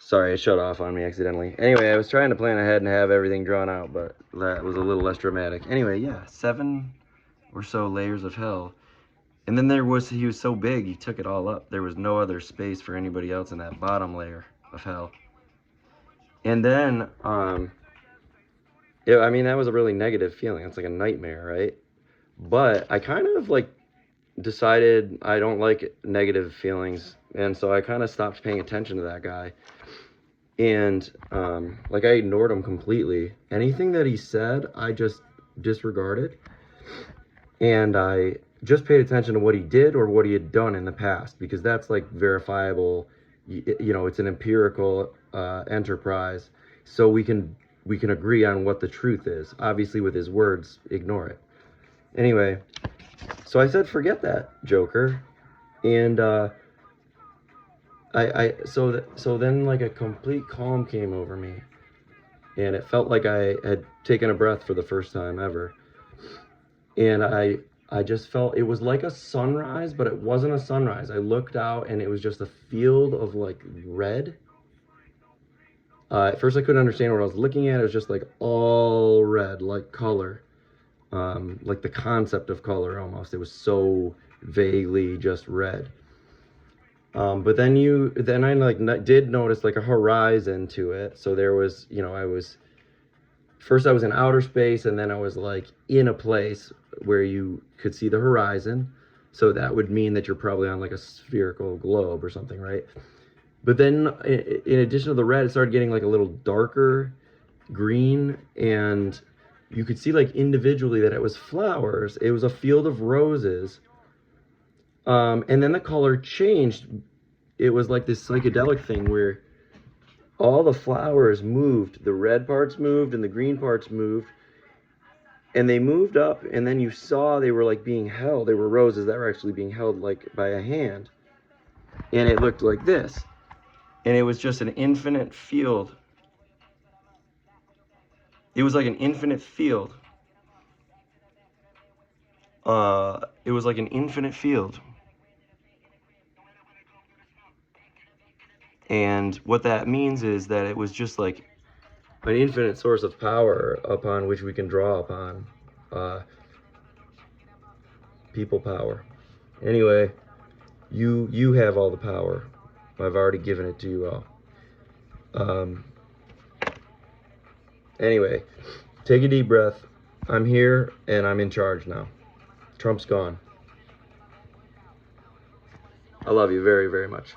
Sorry, it shut off on me accidentally. Anyway, I was trying to plan ahead and have everything drawn out, but that was a little less dramatic. Anyway, yeah, 7 or so layers of hell. And then he was so big, he took it all up. There was no other space for anybody else in that bottom layer of hell. And then, yeah, I mean, that was a really negative feeling. It's like a nightmare, right? But I kind of like decided I don't like negative feelings. And so I kind of stopped paying attention to that guy. And like I ignored him completely. Anything that he said, I just disregarded. And I just paid attention to what he did or what he had done in the past, because that's like verifiable. You know, it's an empirical enterprise. So we can agree on what the truth is. Obviously, with his words, ignore it. Anyway, so I said, forget that, Joker. And so then like a complete calm came over me, and it felt like I had taken a breath for the first time ever. And I just felt it was like a sunrise, but it wasn't a sunrise. I looked out and it was just a field of like red. At first I couldn't understand what I was looking at. It was just like all red, like color, like the concept of color almost. It was so vaguely just red. But then I like did notice like a horizon to it. So there was, you know, I was in outer space, and then I was like in a place where you could see the horizon. So that would mean that you're probably on like a spherical globe or something, right? But then in addition to the red, it started getting like a little darker green, and you could see like individually that it was flowers. It was a field of roses. And then the color changed. It was like this psychedelic thing where all the flowers moved. The red parts moved and the green parts moved. And they moved up, and then you saw they were like being held. They were roses that were actually being held like by a hand. And it looked like this. And it was just an infinite field. It was like an infinite field. It was like an infinite field. And what that means is that it was just like an infinite source of power upon which we can draw upon. People power. Anyway, you have all the power. I've already given it to you all. Anyway, take a deep breath. I'm here and I'm in charge now. Trump's gone. I love you very, very much.